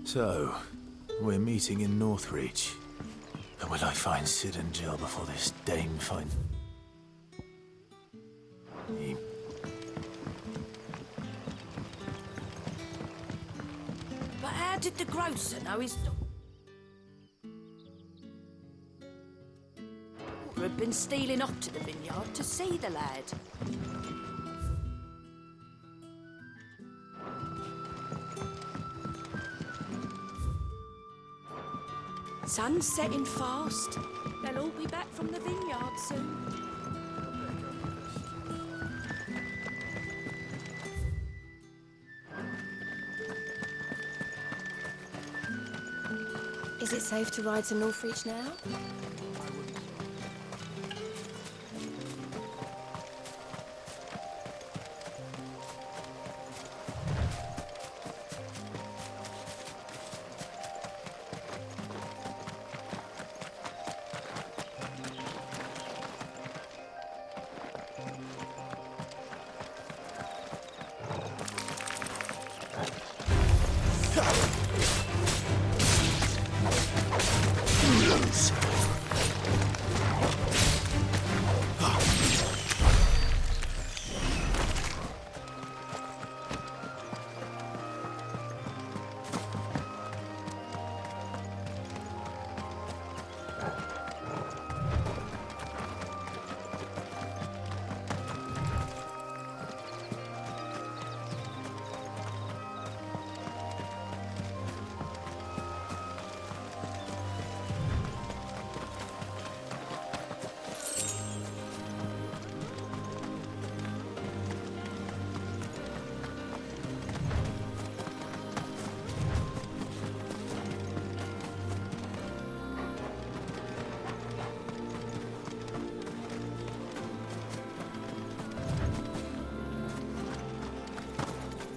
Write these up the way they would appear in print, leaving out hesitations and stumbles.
So, we're meeting in Northreach. But will I find Sid and Jill before this dame finds... me? But how did the grocer know his daughter had been stealing off to the vineyard to see the lad? Sun's setting fast. They'll all be back from the vineyard soon. Is it safe to ride to Northreach now?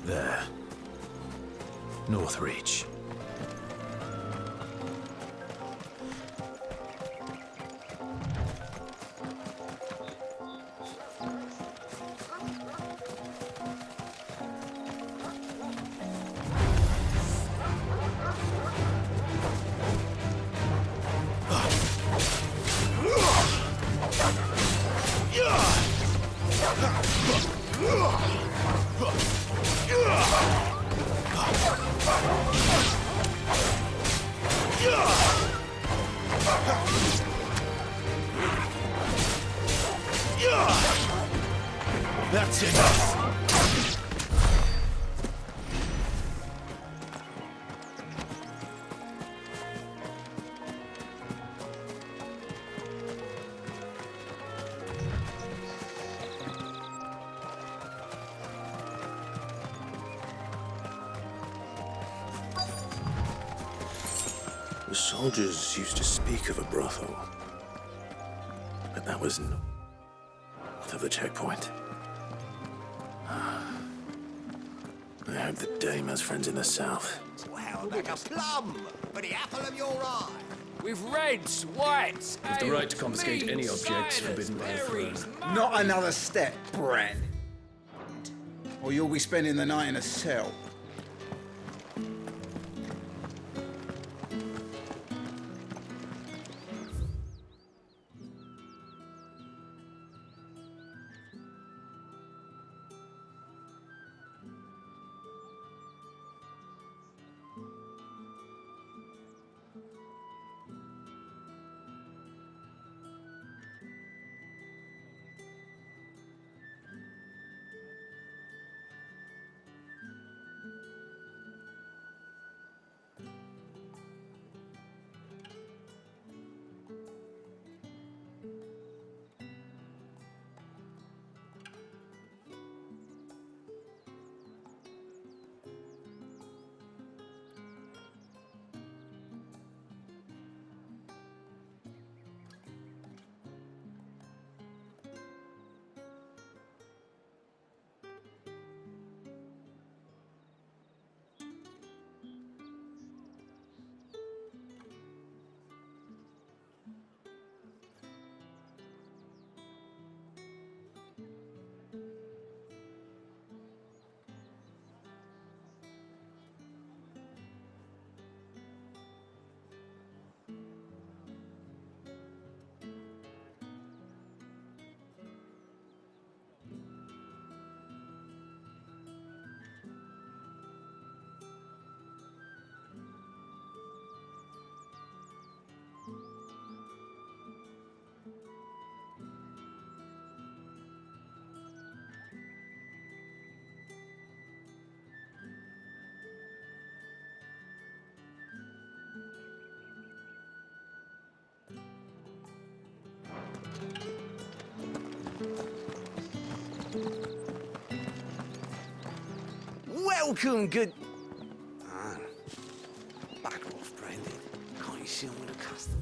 There. Northreach. That's enough! The soldiers used to speak of a brothel, but that was north of the checkpoint. I hope the dame has friends in the south. Well, like a plum for the apple of your eye. With reds, whites, You've the right to confiscate any objects forbidden by the throne. Not another step, Bran. Or you'll be spending the night in a cell. Welcome, good... Ah, back off, Brandon. Can't you see I'm with a customer?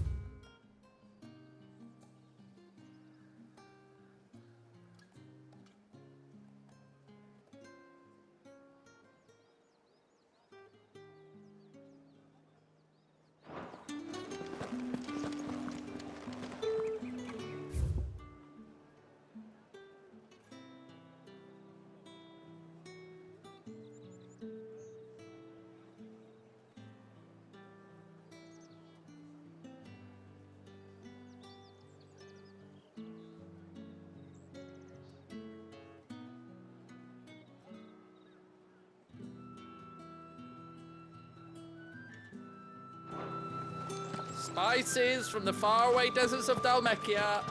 Spices from the faraway deserts of Dalmekia.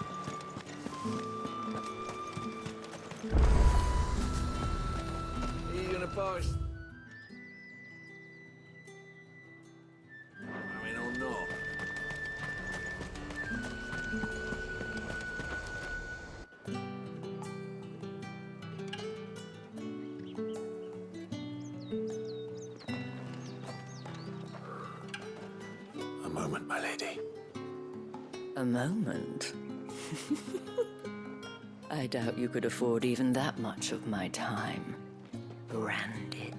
Are you gonna post? I mean, or not? A moment, my lady. A moment? I doubt you could afford even that much of my time. Branded.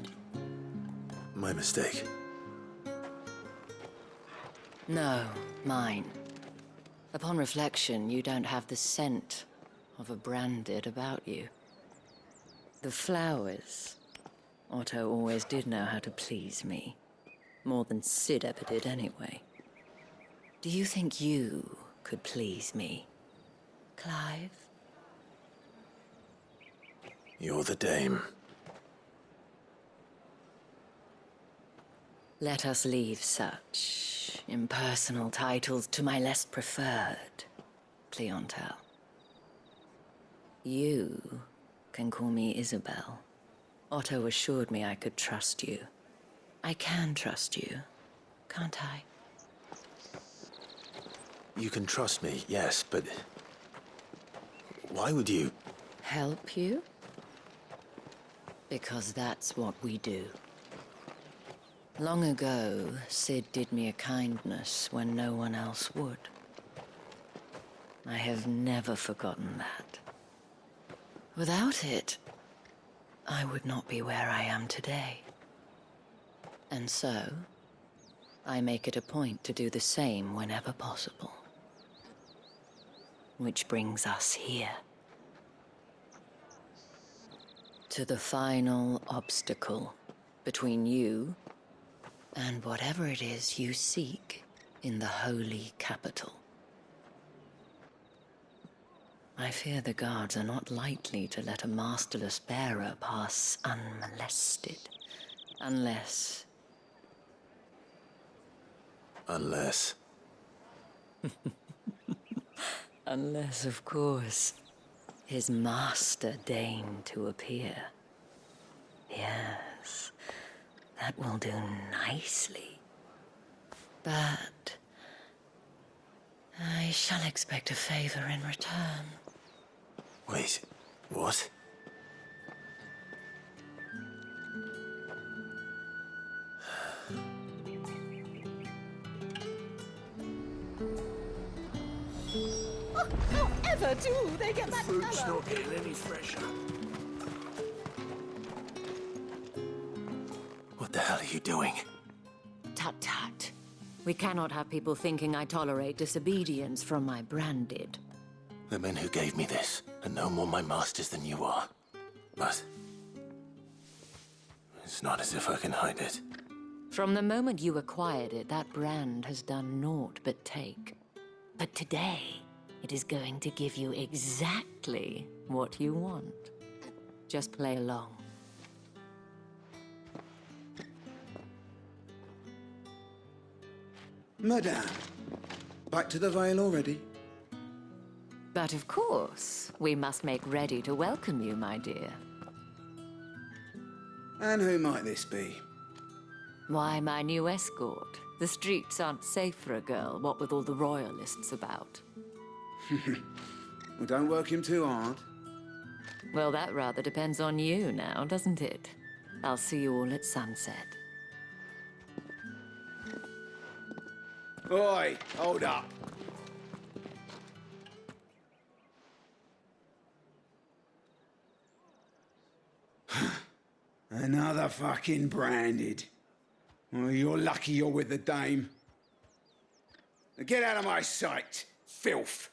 My mistake. No, mine. Upon reflection, you don't have the scent of a branded about you. The flowers. Otto always did know how to please me. More than Sid ever did anyway. Do you think you could please me, Clive? You're the dame. Let us leave such impersonal titles to my less preferred clientele. You can call me Isabel. Otto assured me I could trust you. I can trust you, can't I? You can trust me, yes, but... why would you? Help you? Because that's what we do. Long ago, Sid did me a kindness when no one else would. I have never forgotten that. Without it, I would not be where I am today. And so, I make it a point to do the same whenever possible. Which brings us here. To the final obstacle between you and whatever it is you seek in the holy capital. I fear the guards are not likely to let a masterless bearer pass unmolested. Unless... Unless... Unless, of course, his master deigned to appear. Yes, that will do nicely. But I shall expect a favor in return. Wait, what? However do they get that Fruit's colour? not getting any fresher. What the hell are you doing? Tut-tut. We cannot have people thinking I tolerate disobedience from my branded. The men who gave me this are no more my masters than you are. But... it's not as if I can hide it. From the moment you acquired it, that brand has done naught but take. But today, it is going to give you exactly what you want. Just play along. Madame, back to the Vale already? But of course, we must make ready to welcome you, my dear. And who might this be? Why, my new escort. The streets aren't safe for a girl, what with all the royalists about. Well, don't work him too hard. Well, that rather depends on you now, doesn't it? I'll see you all at sunset. Oi, hold up. Another fucking branded. Well, you're lucky you're with the dame. Now get out of my sight, filth.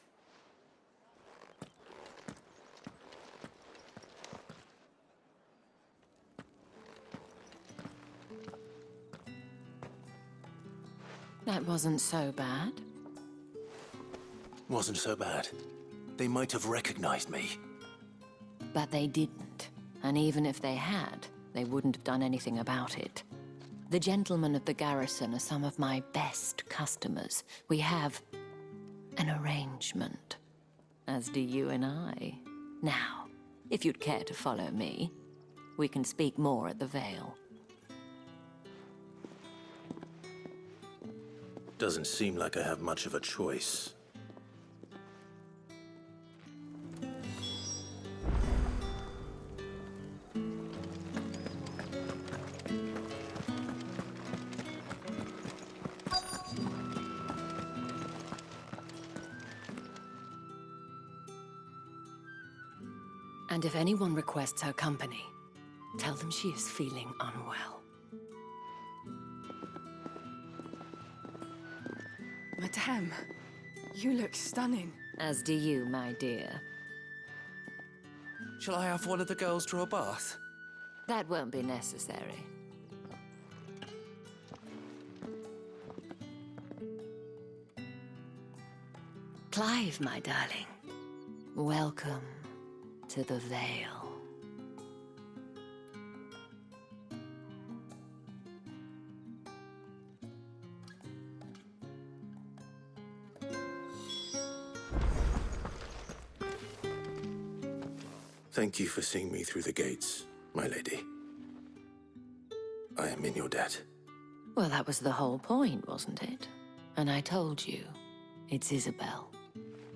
That wasn't so bad. Wasn't so bad. They might have recognized me. But they didn't. And even if they had, they wouldn't have done anything about it. The gentlemen of the garrison are some of my best customers. We have an arrangement, as do you and I. Now, if you'd care to follow me, we can speak more at the Vale. Doesn't seem like I have much of a choice. And if anyone requests her company, tell them she is feeling unwell. Madame, you look stunning. As do you, my dear. Shall I have one of the girls draw a bath? That won't be necessary. Clive, my darling. Welcome to the Vale. Thank you for seeing me through the gates, my lady. I am in your debt. Well, that was the whole point, wasn't it? And I told you, it's Isabel.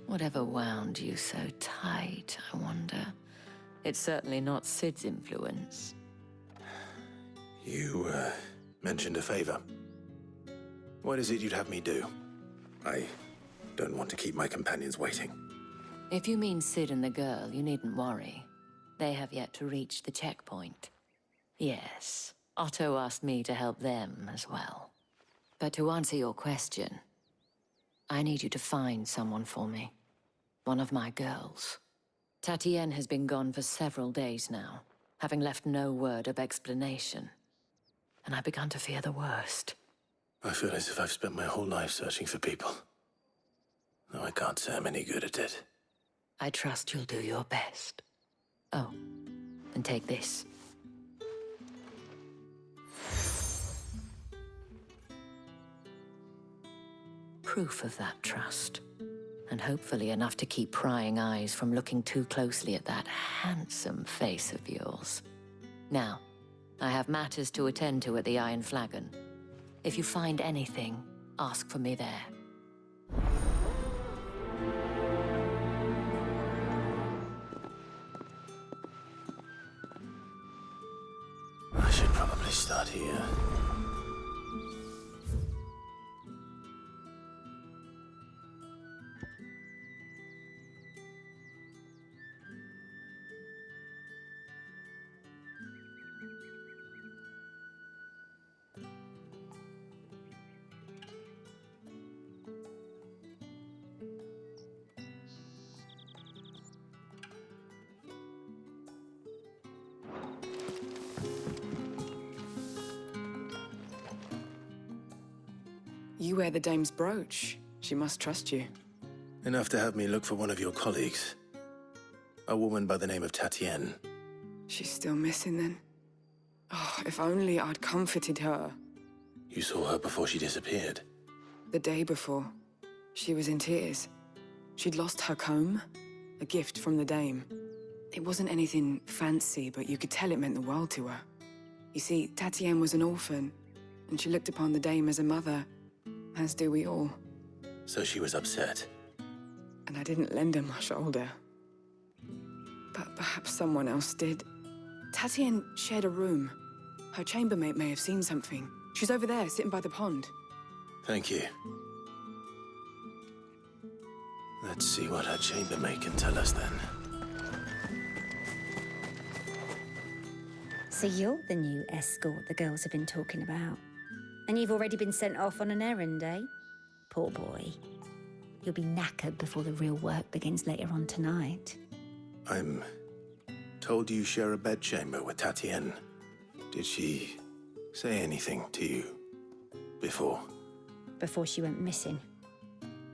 Whatever wound you so tight, I wonder. It's certainly not Sid's influence. You, mentioned a favor. What is it you'd have me do? I don't want to keep my companions waiting. If you mean Sid and the girl, you needn't worry. They have yet to reach the checkpoint. Yes, Otto asked me to help them as well. But to answer your question, I need you to find someone for me. One of my girls. Tatienne has been gone for several days now, having left no word of explanation. And I've begun to fear the worst. I feel as if I've spent my whole life searching for people. Though I can't say I'm any good at it. I trust you'll do your best. Oh, and take this. Proof of that trust. And hopefully enough to keep prying eyes from looking too closely at that handsome face of yours. Now, I have matters to attend to at the Iron Flagon. If you find anything, ask for me there. I should probably start here. You wear the dame's brooch. She must trust you. Enough to have me look for one of your colleagues. A woman by the name of Tatienne. She's still missing then. Oh, if only I'd comforted her. You saw her before she disappeared. The day before, she was in tears. She'd lost her comb, a gift from the dame. It wasn't anything fancy, but you could tell it meant the world to her. You see, Tatienne was an orphan, and she looked upon the dame as a mother, as do we all. So she was upset. And I didn't lend her my shoulder. But perhaps someone else did. Tatienne shared a room, Her chambermaid may have seen something. She's over there, sitting by the pond. Thank you. Let's see what her chambermaid can tell us then. So you're the new escort the girls have been talking about. And you've already been sent off on an errand, eh? Poor boy. You'll be knackered before the real work begins later on tonight. I'm told you share a bedchamber with Tatienne. Did she say anything to you before? Before she went missing.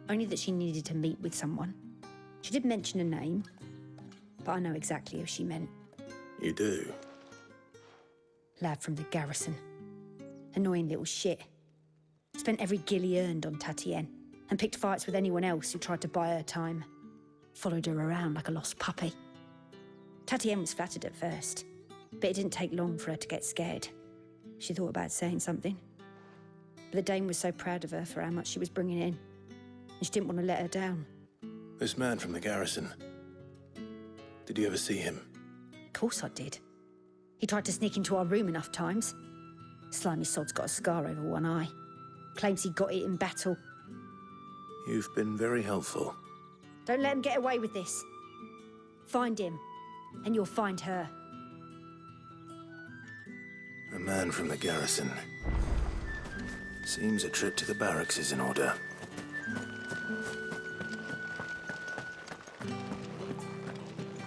Only that she needed to meet with someone. She did mention a name, but I know exactly who she meant. You do? Lad from the garrison. Annoying little shit. Spent every guil he earned on Tatienne and picked fights with anyone else who tried to buy her time. Followed her around like a lost puppy. Tatienne was flattered at first, but it didn't take long for her to get scared. She thought about saying something. But the dame was so proud of her for how much she was bringing in, and she didn't want to let her down. This man from the garrison. Did you ever see him? Of course I did. He tried to sneak into our room enough times. Slimy sod's got a scar over one eye. Claims he got it in battle. You've been very helpful. Don't let him get away with this. Find him, and you'll find her. A man from the garrison. Seems a trip to the barracks is in order.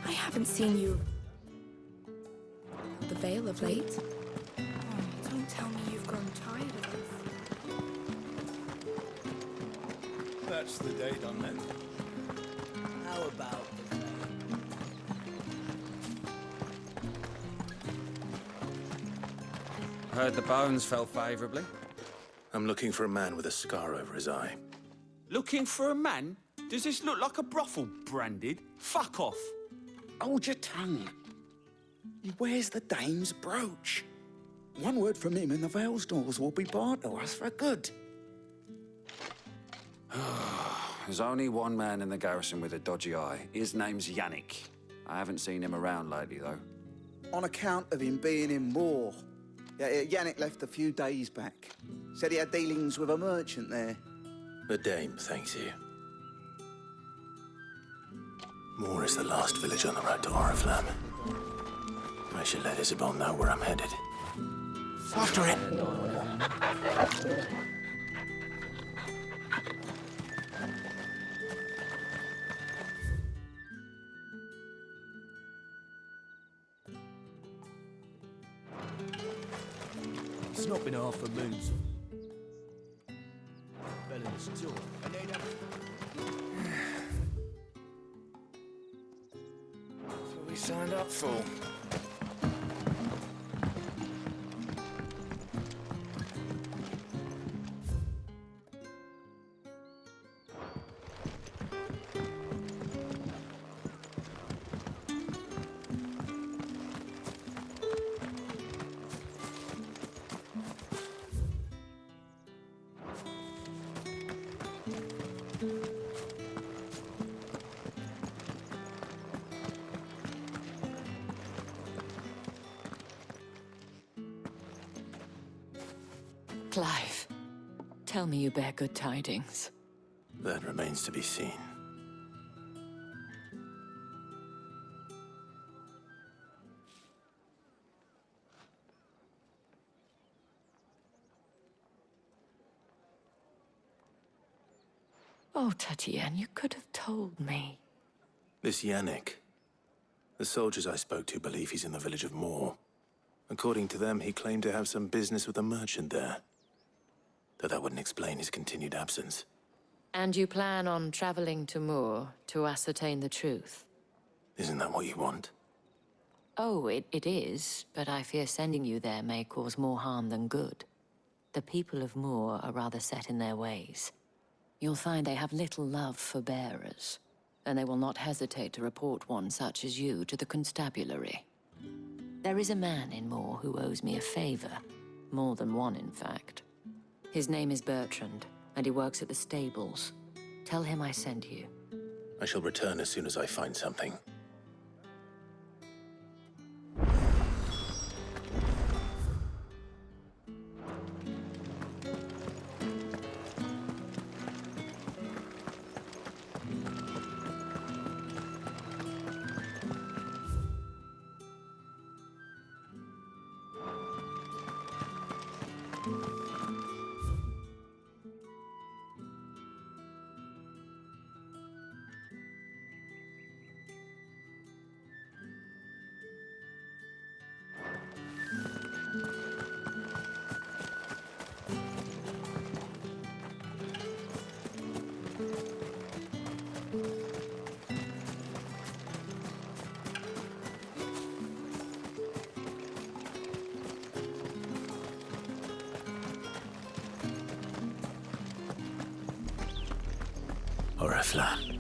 I haven't seen you... the Vale of late. Oh, don't tell me you've grown tired of us. That's the day done then. How about the Heard the bones fell favourably. I'm looking for a man with a scar over his eye. Looking for a man? Does this look like a brothel, Branded? Fuck off. Hold your tongue. He wears the dame's brooch. One word from him and the Vale's doors will be barred to us for good. There's only one man in the garrison with a dodgy eye. His name's Yannick. I haven't seen him around lately, though. On account of him being in war. Yeah, Yannick left a few days back. Said he had dealings with a merchant there. The dame thanks you. Moore is the last village on the road to Oriflamme. I should let Isabel know where I'm headed. After it! It's not been half a moon. Belinda's jaw. And they don't... That's what we signed up for. Clive, tell me you bear good tidings. That remains to be seen. Oh, Tatienne, you could have told me. This Yannick. The soldiers I spoke to believe he's in the village of Moore. According to them, he claimed to have some business with a merchant there. Though that wouldn't explain his continued absence. And you plan on traveling to Moore to ascertain the truth? Isn't that what you want? Oh, it is, but I fear sending you there may cause more harm than good. The people of Moore are rather set in their ways. You'll find they have little love for bearers, and they will not hesitate to report one such as you to the constabulary. There is a man in Moore who owes me a favor. More than one, in fact. His name is Bertrand, and he works at the stables. Tell him I sent you. I shall return as soon as I find something. Oriflan,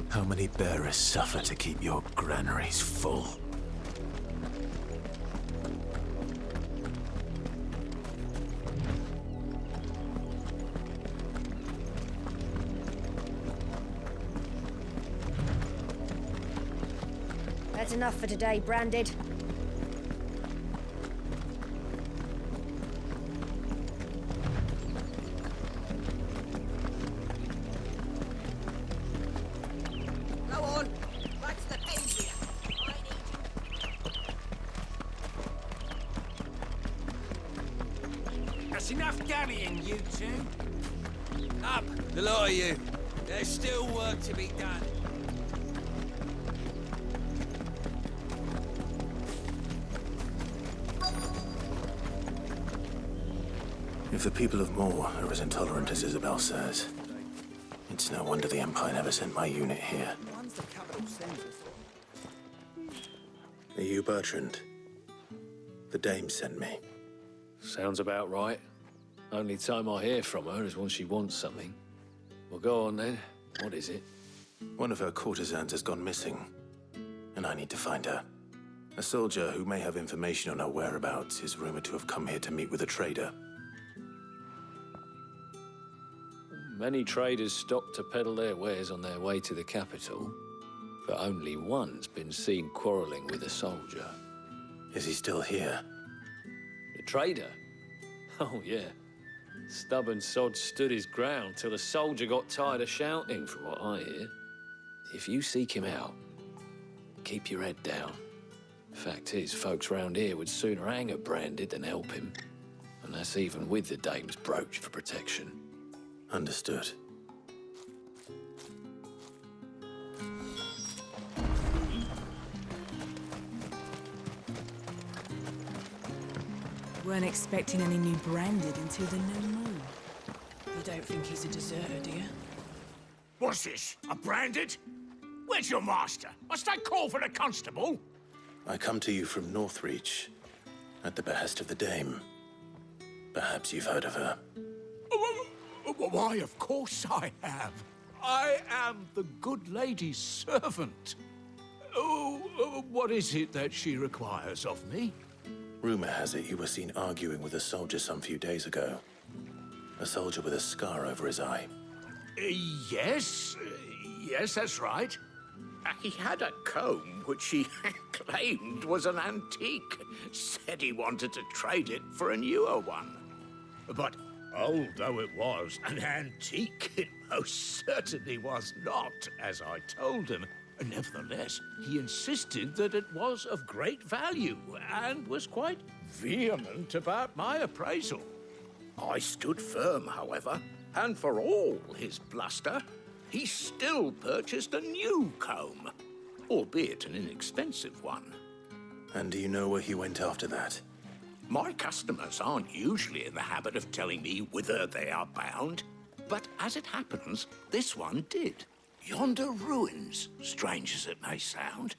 how many bearers suffer to keep your granaries full? That's enough for today, Branded. Go on. Back to the page here. I need you. That's enough dallying, you two. Up, the lot of you. There's still work to be done. If the people of Moor are as intolerant as Isabel says, it's no wonder the Empire never sent my unit here. Are you Bertrand? The Dame sent me. Sounds about right. Only time I hear from her is when she wants something. Well, go on then. What is it? One of her courtesans has gone missing, and I need to find her. A soldier who may have information on her whereabouts is rumored to have come here to meet with a trader. Many traders stop to peddle their wares on their way to the capital, but only one's been seen quarreling with a soldier. Is he still here? The trader? Oh, yeah. Stubborn sod stood his ground till the soldier got tired of shouting, from what I hear. If you seek him out, keep your head down. Fact is, folks round here would sooner hang a Branded than help him. And that's even with the Dame's brooch for protection. Understood. Weren't expecting any new Branded until the new moon. You don't think he's a deserter, do you? What's this? A Branded? Where's your master? Must I call for the constable? I come to you from Northreach, at the behest of the Dame. Perhaps you've heard of her. Why, of course I have. I am the good lady's servant. Oh, what is it that she requires of me? Rumor has it you were seen arguing with a soldier some few days ago. A soldier with a scar over his eye. Yes, that's right. He had a comb which he claimed was an antique. Said he wanted to trade it for a newer one. But although it was an antique, it most certainly was not, as I told him. Nevertheless, he insisted that it was of great value and was quite vehement about my appraisal. I stood firm, however, and for all his bluster, he still purchased a new comb, albeit an inexpensive one. And do you know where he went after that? My customers aren't usually in the habit of telling me whither they are bound, but as it happens, this one did. Yonder ruins, strange as it may sound.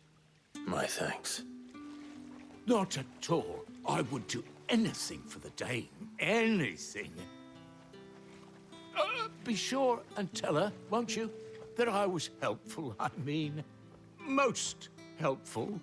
My thanks. Not at all. I would do anything for the Dame. Anything. Be sure and tell her, won't you, that I was helpful. I mean, most helpful.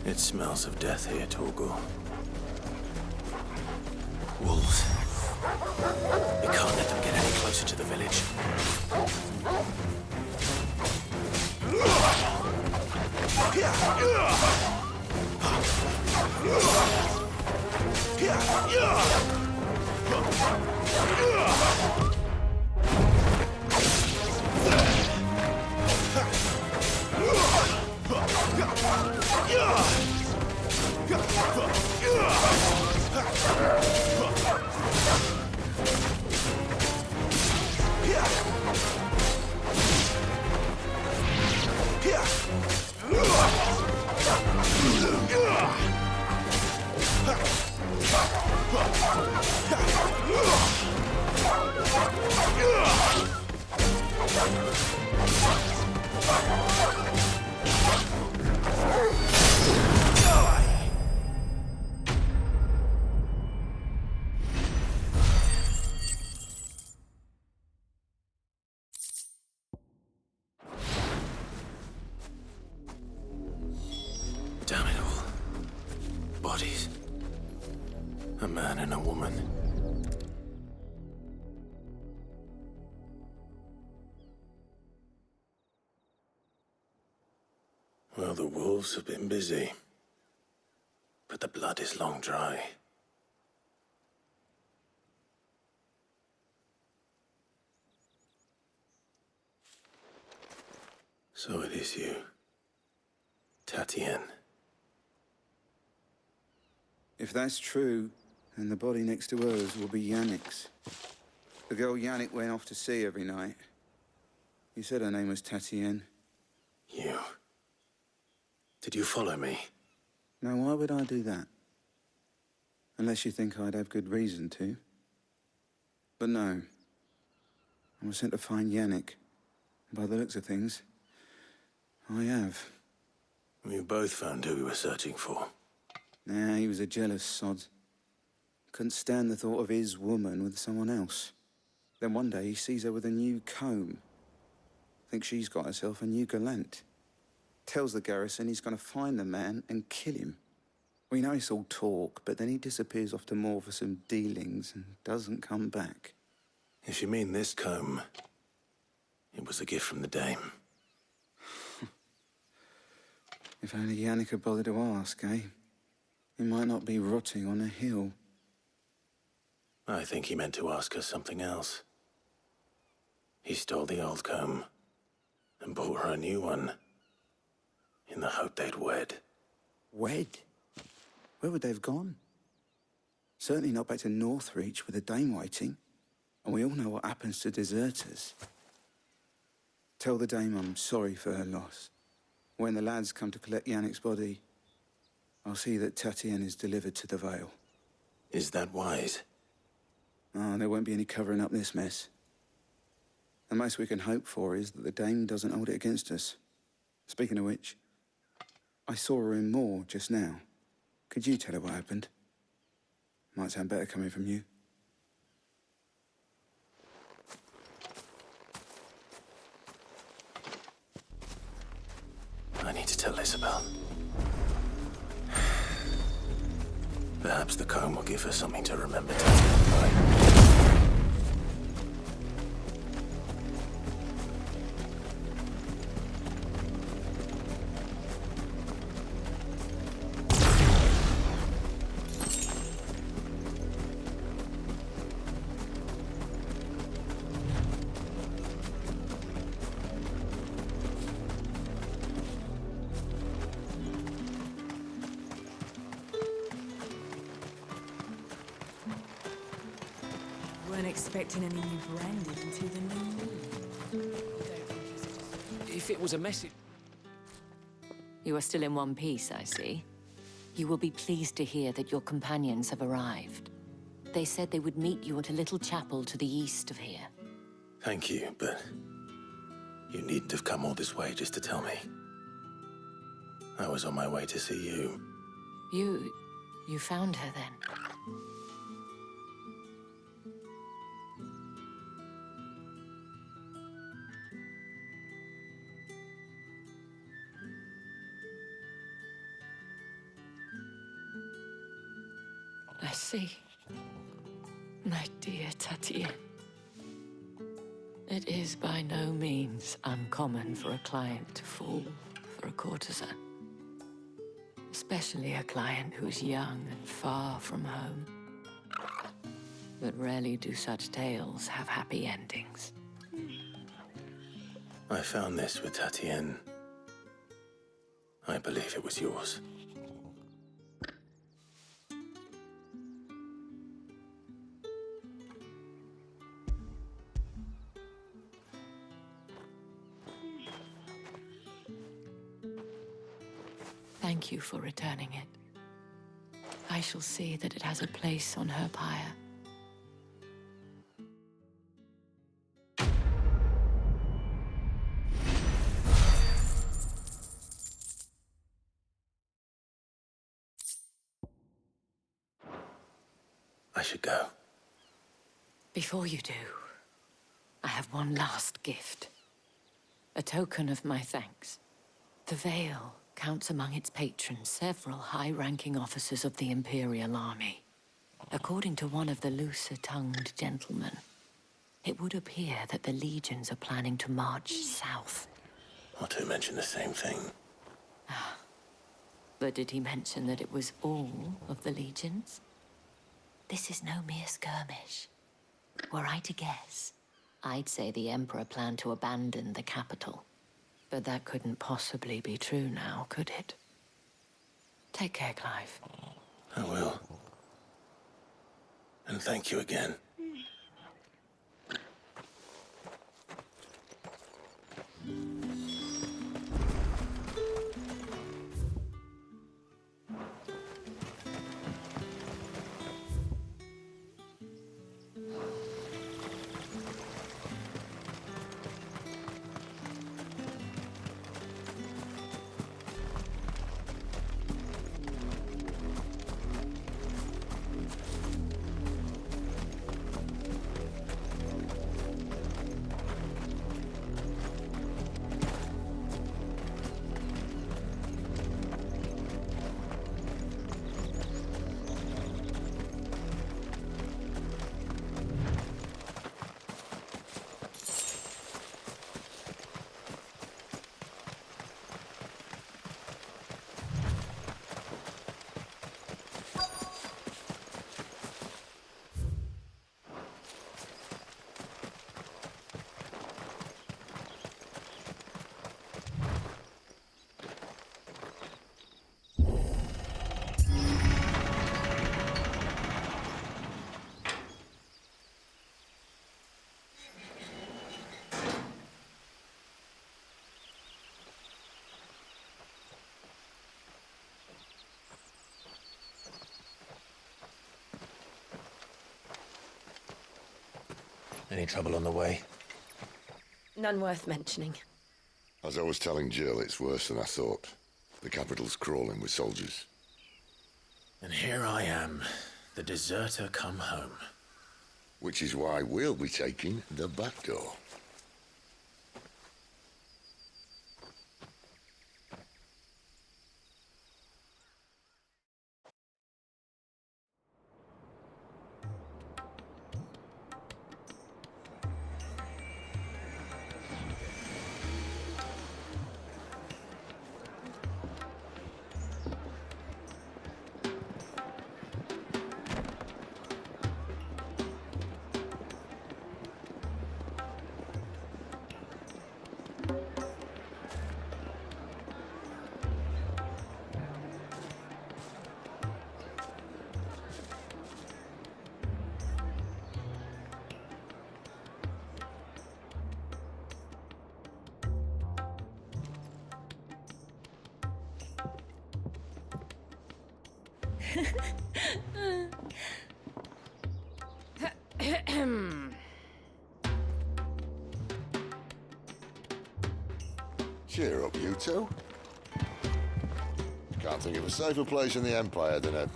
It smells of death here, Torgal. Wolves. We can't let them get any closer to the village. Yeah! Damn it all. Bodies. A man and a woman. Well, the wolves have been busy. But the blood is long dry. So it is you, Tatienne. If that's true, then the body next to hers will be Yannick's. The girl Yannick went off to sea every night. You said her name was Tatienne. You. Did you follow me? Now, why would I do that? Unless you think I'd have good reason to. But no. I was sent to find Yannick. By the looks of things, I have. We both found who we were searching for. Nah, he was a jealous sod. Couldn't stand the thought of his woman with someone else. Then one day he sees her with a new comb. Thinks she's got herself a new gallant. Tells the garrison he's gonna find the man and kill him. We know it's all talk, but then he disappears off to Moor for some dealings and doesn't come back. If you mean this comb, it was a gift from the dame. If only Yannick had bothered to ask, eh? He might not be rotting on a hill. I think he meant to ask her something else. He stole the old comb and bought her a new one in the hope they'd wed. Wed? Where would they have gone? Certainly not back to Northreach with a dame waiting. And we all know what happens to deserters. Tell the dame I'm sorry for her loss. When the lads come to collect Yannick's body, I'll see that Tatienne is delivered to the Vale. Is that wise? Oh, there won't be any covering up this mess. The most we can hope for is that the dame doesn't hold it against us. Speaking of which, I saw her in Moor just now. Could you tell her what happened? Might sound better coming from you. I need to tell Isabel. Perhaps the comb will give her something to remember Tatienne by. Weren't expecting any new branded until the new moon. If it was a message... You are still in one piece, I see. You will be pleased to hear that your companions have arrived. They said they would meet you at a little chapel to the east of here. Thank you, but you needn't have come all this way just to tell me. I was on my way to see you. You found her then? I see. My dear Tatienne. It is by no means uncommon for a client to fall for a courtesan. Especially a client who's young and far from home. But rarely do such tales have happy endings. I found this with Tatienne. I believe it was yours. Thank you for returning it. I shall see that it has a place on her pyre. I should go. Before you do, I have one last gift. A token of my thanks. The Vale counts among its patrons several high-ranking officers of the Imperial Army. According to one of the looser-tongued gentlemen, it would appear that the legions are planning to march south. Or to mention the same thing. But did he mention that it was all of the legions? This is no mere skirmish. Were I to guess, I'd say the Emperor planned to abandon the capital. But that couldn't possibly be true now, could it? Take care, Clive. I will. And thank you again. Any trouble on the way? None worth mentioning. As I was telling Jill, it's worse than I thought. The capital's crawling with soldiers. And here I am, the deserter come home. Which is why we'll be taking the back door. Cheer up, you two. Can't think of a safer place in the Empire than a...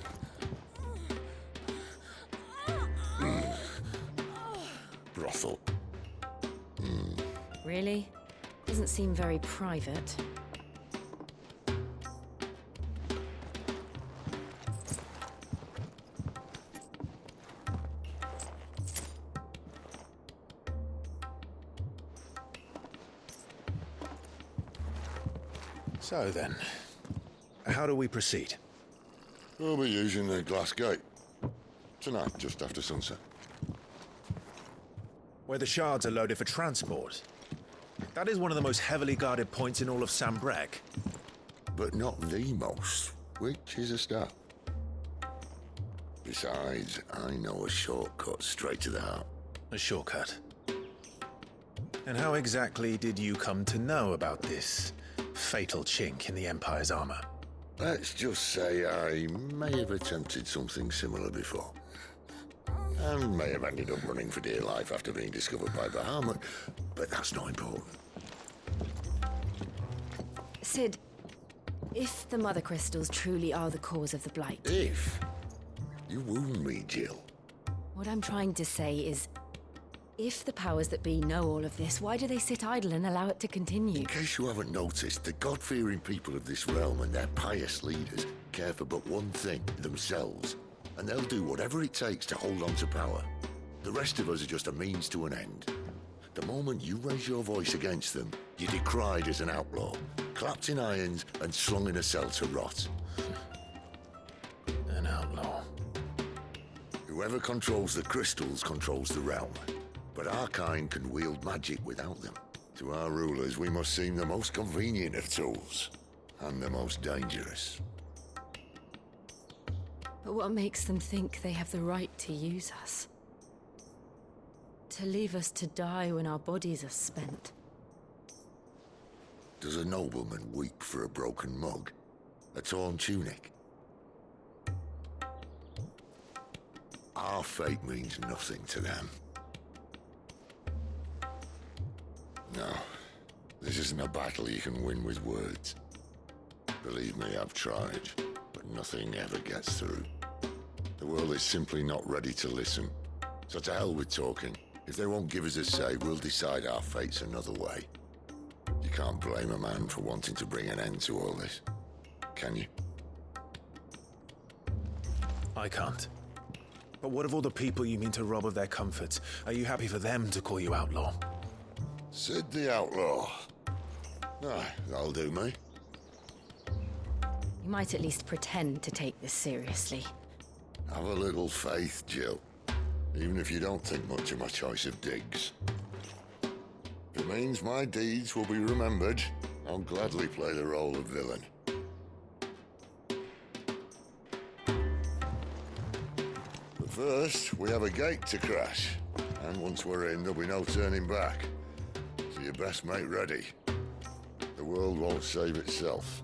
brothel. Really? Doesn't seem very private. So then, how do we proceed? We'll be using the glass gate. Tonight, just after sunset. Where the shards are loaded for transport. That is one of the most heavily guarded points in all of Sambrec. But not the most, which is a start. Besides, I know a shortcut straight to the heart. A shortcut? And how exactly did you come to know about this fatal chink in the Empire's armor? Let's just say I may have attempted something similar before. And may have ended up running for dear life after being discovered by Bahamut, but that's not important. Sid, if the Mother Crystals truly are the cause of the Blight... If? You wound me, Jill. What I'm trying to say is, if the powers that be know all of this, why do they sit idle and allow it to continue? In case you haven't noticed, the God-fearing people of this realm and their pious leaders care for but one thing, themselves. And they'll do whatever it takes to hold on to power. The rest of us are just a means to an end. The moment you raise your voice against them, you're decried as an outlaw, clapped in irons and slung in a cell to rot. An outlaw. Whoever controls the crystals controls the realm. But our kind can wield magic without them. To our rulers, we must seem the most convenient of tools, and the most dangerous. But what makes them think they have the right to use us? To leave us to die when our bodies are spent? Does a nobleman weep for a broken mug? A torn tunic? Our fate means nothing to them. No, this isn't a battle you can win with words. Believe me, I've tried, but nothing ever gets through. The world is simply not ready to listen. So to hell with talking. If they won't give us a say, we'll decide our fates another way. You can't blame a man for wanting to bring an end to all this, can you? I can't. But what of all the people you mean to rob of their comforts? Are you happy for them to call you outlaw? Sid the Outlaw. Aye, that'll do me. You might at least pretend to take this seriously. Have a little faith, Jill. Even if you don't think much of my choice of digs. If it means my deeds will be remembered, I'll gladly play the role of villain. But first, we have a gate to crash. And once we're in, there'll be no turning back. So you best make ready. The world won't save itself.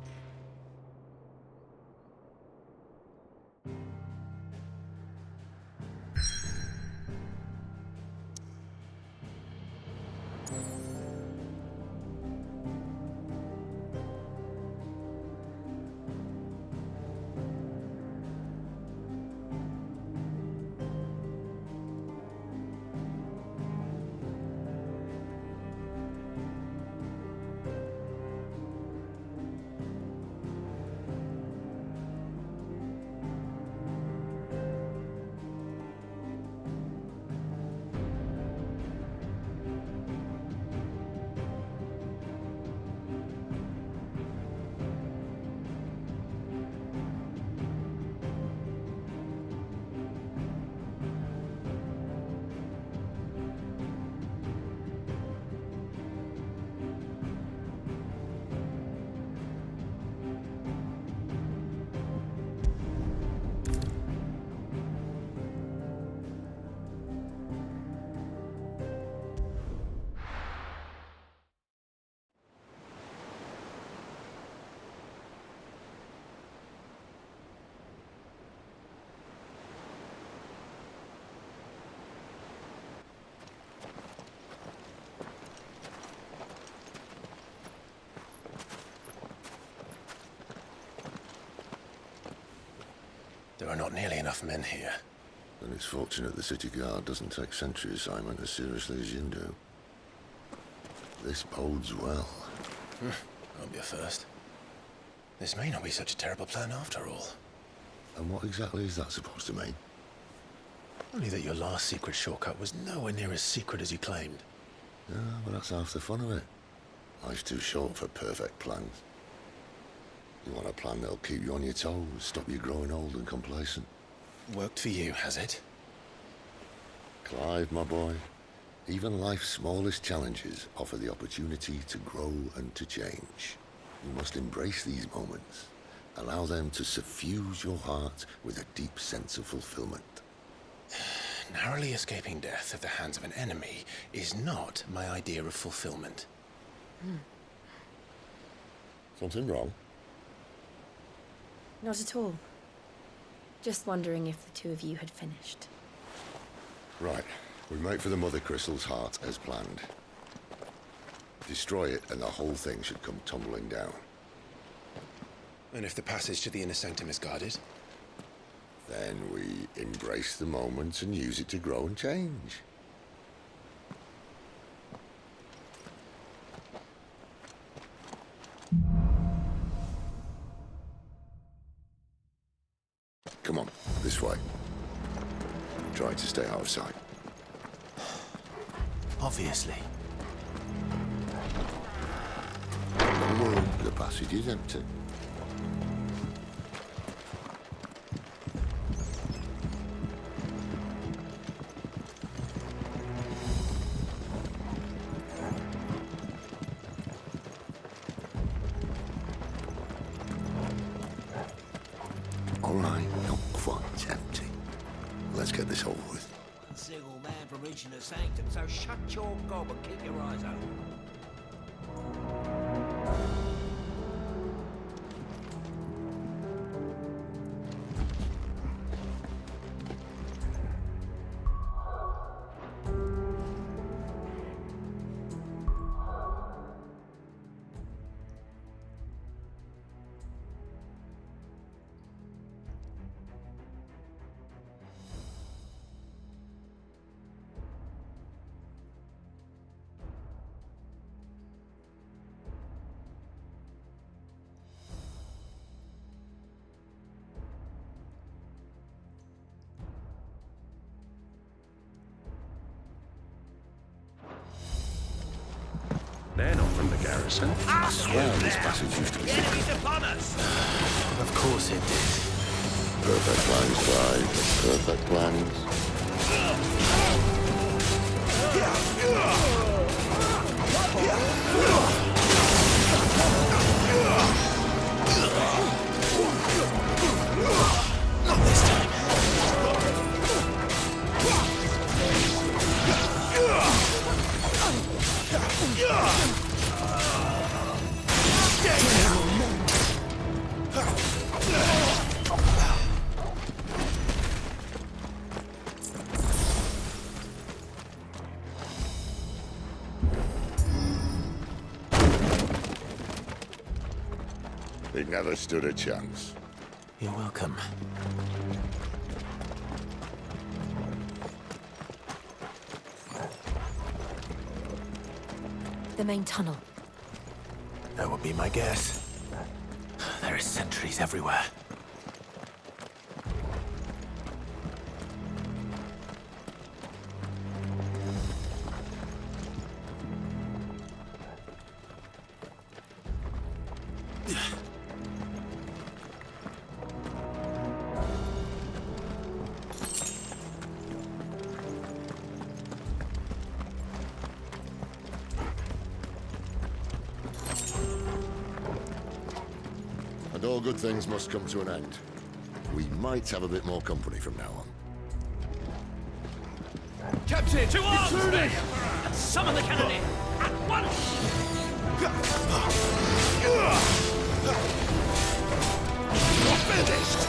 There are not nearly enough men here. Then it's fortunate the city guard doesn't take sentry assignment as seriously as you do. This bodes well. Won't be a first. This may not be such a terrible plan after all. And what exactly is that supposed to mean? Only that your last secret shortcut was nowhere near as secret as you claimed. Yeah, but that's half the fun of it. Life's too short for perfect plans. You want a plan that'll keep you on your toes, stop you growing old and complacent. Worked for you, has it? Clive, my boy, even life's smallest challenges offer the opportunity to grow and to change. You must embrace these moments. Allow them to suffuse your heart with a deep sense of fulfillment. Narrowly escaping death at the hands of an enemy is not my idea of fulfillment. Something wrong? Not at all. Just wondering if the two of you had finished. Right. We make for the Mother Crystal's heart as planned. Destroy it and the whole thing should come tumbling down. And if the passage to the inner sanctum is guarded? Then we embrace the moment and use it to grow and change. Come on, this way. Try to stay out of sight. Obviously. Don't worry, the passage is empty. All right, not quite empty. Let's get this over with. One single man from reaching the sanctum, so shut your gob and keep your eyes open. They're not from the garrison. I swear this passage used to be... The enemy's upon us! Of course it did. Perfect plans, Clive. Perfect plans. Not this time. They never stood a chance. You're welcome. The main tunnel. That would be my guess. There are sentries everywhere. And all good things must come to an end. We might have a bit more company from now on. Captain! To arms, men! And summon the cannoneer! At once! You're finished!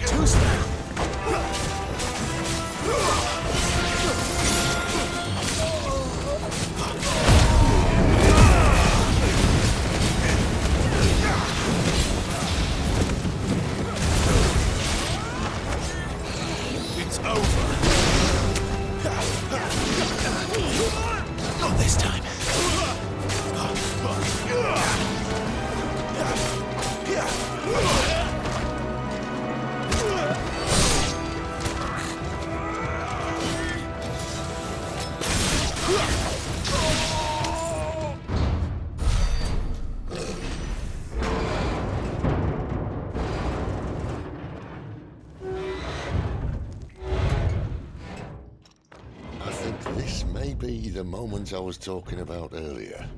Two-step! It's over! Not this time. I think this may be the moment I was talking about earlier.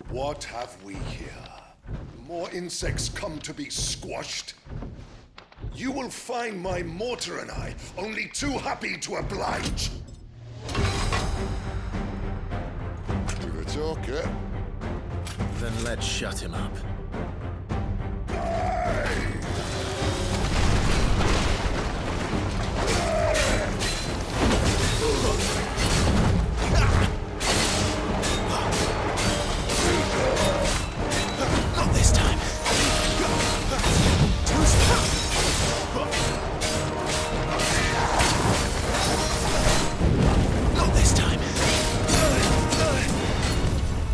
What have we here? More insects come to be squashed? You will find my mortar and I only too happy to oblige. We've talker. Then let's shut him up. Not this time. Too slow. Not this time.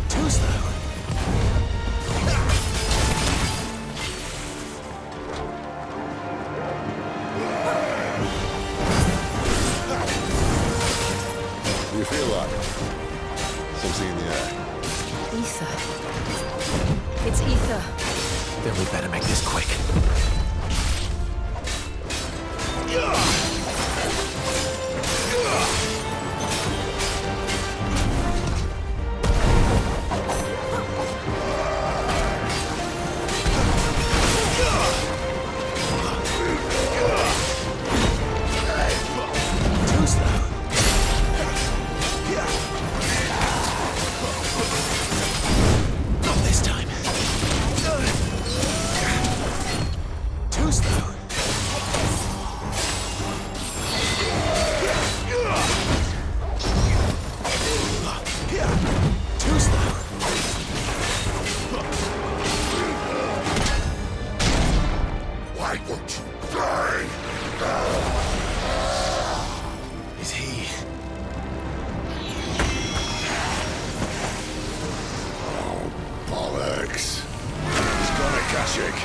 Too slow. Do you feel like something in the air? Ether. It's ether. Then we better make this quick. Too slow. Not this time. Too slow. Too slow. Why won't you die? Is he? Oh, bollocks. He's gonna Kashyyyk.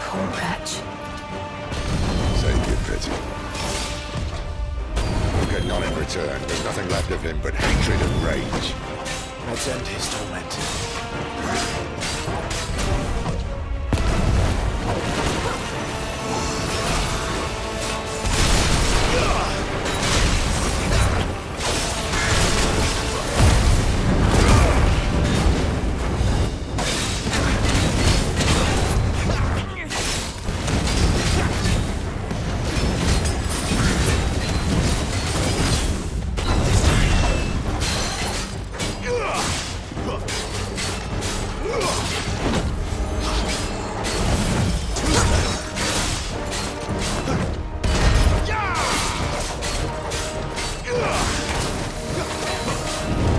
Poor wretch. Save your pity. We'll get none in return. There's nothing left of him but hatred and rage. Let's end his torment.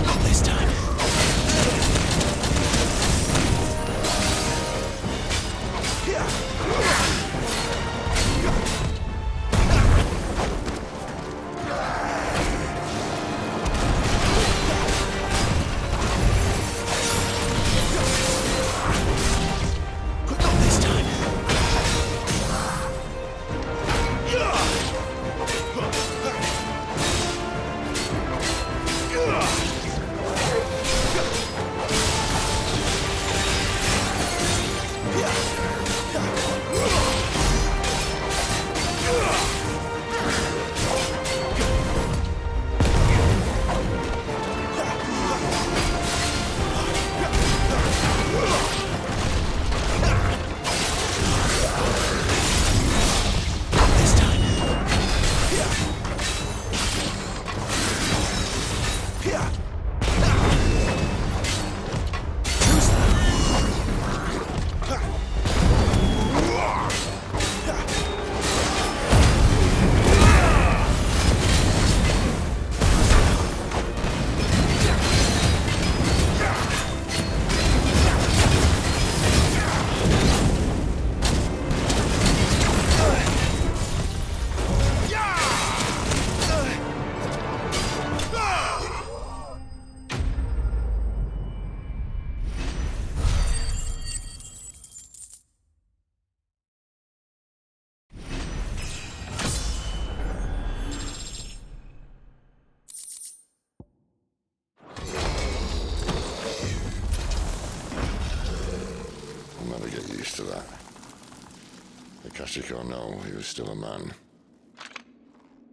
Not this time. Not this time. This time. Too I'll never get used to that. Akashic or no, he was still a man.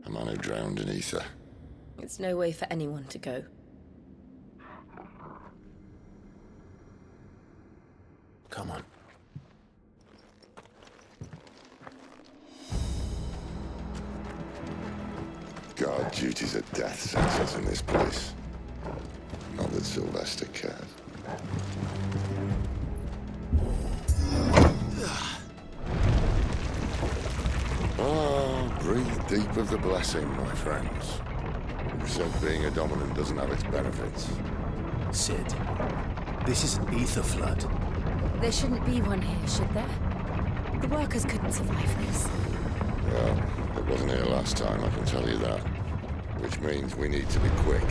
A man who drowned in ether. It's no way for anyone to go. Come on. Guard duty's a death sentence in this place. Not that Sylvester cared. Breathe deep of the blessing, my friends. Who said being a dominant doesn't have its benefits? Sid, this is an ether flood. There shouldn't be one here, should there? The workers couldn't survive this. Well, it wasn't here last time, I can tell you that. Which means we need to be quick.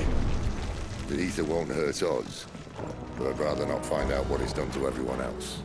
The ether won't hurt us, but I'd rather not find out what it's done to everyone else.